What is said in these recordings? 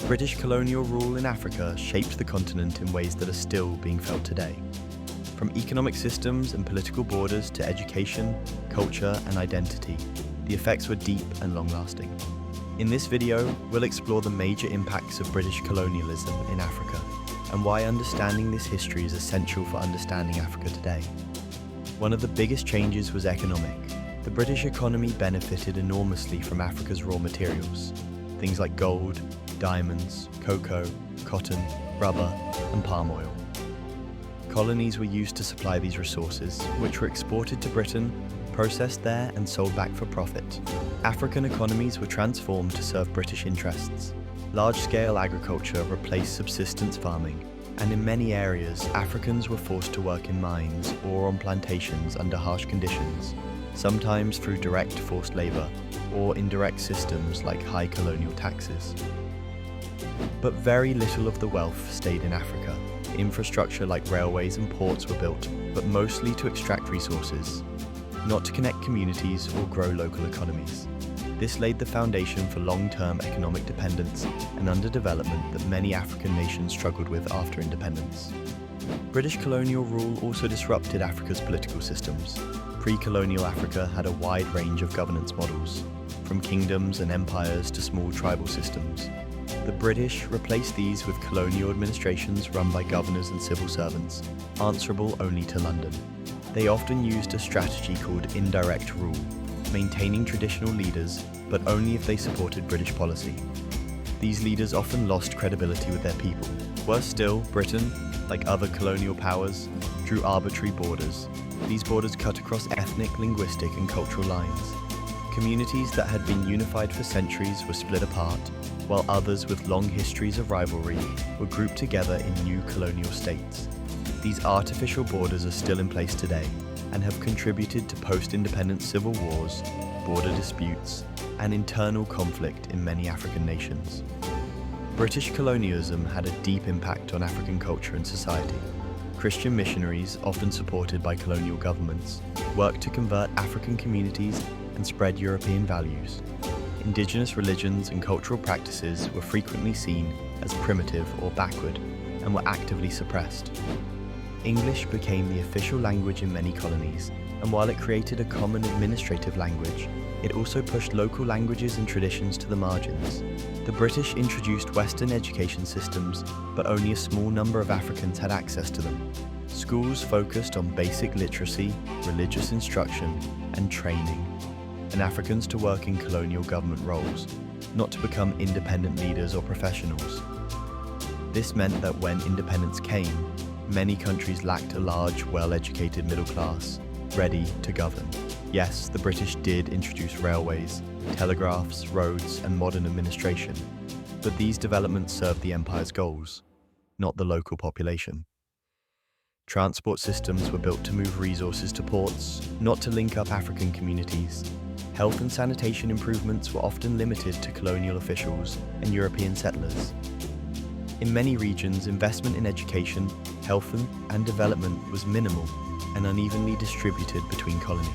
British colonial rule in Africa shaped the continent in ways that are still being felt today. From economic systems and political borders to education, culture, and identity, the effects were deep and long-lasting. In this video, we'll explore the major impacts of British colonialism in Africa and why understanding this history is essential for understanding Africa today. One of the biggest changes was economic. The British economy benefited enormously from Africa's raw materials, things like gold, diamonds, cocoa, cotton, rubber, and palm oil. Colonies were used to supply these resources, which were exported to Britain, processed there, and sold back for profit. African economies were transformed to serve British interests. Large-scale agriculture replaced subsistence farming, and in many areas, Africans were forced to work in mines or on plantations under harsh conditions, sometimes through direct forced labour or indirect systems like high colonial taxes. But very little of the wealth stayed in Africa. Infrastructure like railways and ports were built, but mostly to extract resources, not to connect communities or grow local economies. This laid the foundation for long-term economic dependence and underdevelopment that many African nations struggled with after independence. British colonial rule also disrupted Africa's political systems. Pre-colonial Africa had a wide range of governance models, from kingdoms and empires to small tribal systems. The British replaced these with colonial administrations run by governors and civil servants, answerable only to London. They often used a strategy called indirect rule, maintaining traditional leaders, but only if they supported British policy. These leaders often lost credibility with their people. Worse still, Britain, like other colonial powers, drew arbitrary borders. These borders cut across ethnic, linguistic, and cultural lines. Communities that had been unified for centuries were split apart, while others with long histories of rivalry were grouped together in new colonial states. These artificial borders are still in place today and have contributed to post-independence civil wars, border disputes, and internal conflict in many African nations. British colonialism had a deep impact on African culture and society. Christian missionaries, often supported by colonial governments, worked to convert African communities and spread European values. Indigenous religions and cultural practices were frequently seen as primitive or backward and were actively suppressed. English became the official language in many colonies, and while it created a common administrative language, it also pushed local languages and traditions to the margins. The British introduced Western education systems, but only a small number of Africans had access to them. Schools focused on basic literacy, religious instruction, and training, and Africans to work in colonial government roles, not to become independent leaders or professionals. This meant that when independence came, many countries lacked a large, well-educated middle class, ready to govern. Yes, the British did introduce railways, telegraphs, roads, and modern administration, but these developments served the empire's goals, not the local population. Transport systems were built to move resources to ports, not to link up African communities. Health and sanitation improvements were often limited to colonial officials and European settlers. In many regions, investment in education, health, and development was minimal and unevenly distributed between colonies.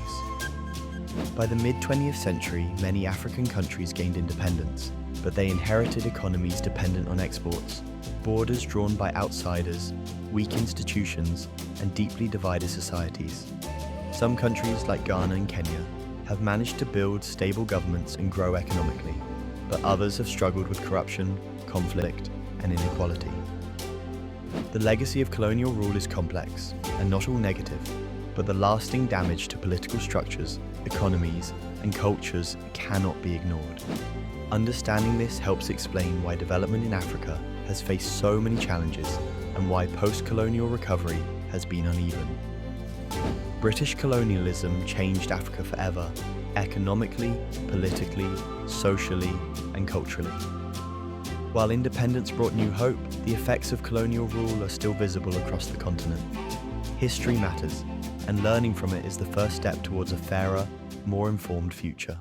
By the mid-20th century, many African countries gained independence, but they inherited economies dependent on exports, borders drawn by outsiders, weak institutions, and deeply divided societies. Some countries, like Ghana and Kenya, have managed to build stable governments and grow economically, but others have struggled with corruption, conflict, and inequality. The legacy of colonial rule is complex and not all negative, but the lasting damage to political structures, economies, and cultures cannot be ignored. Understanding this helps explain why development in Africa has faced so many challenges and why post-colonial recovery has been uneven. British colonialism changed Africa forever, economically, politically, socially, and culturally. While independence brought new hope, the effects of colonial rule are still visible across the continent. History matters, and learning from it is the first step towards a fairer, more informed future.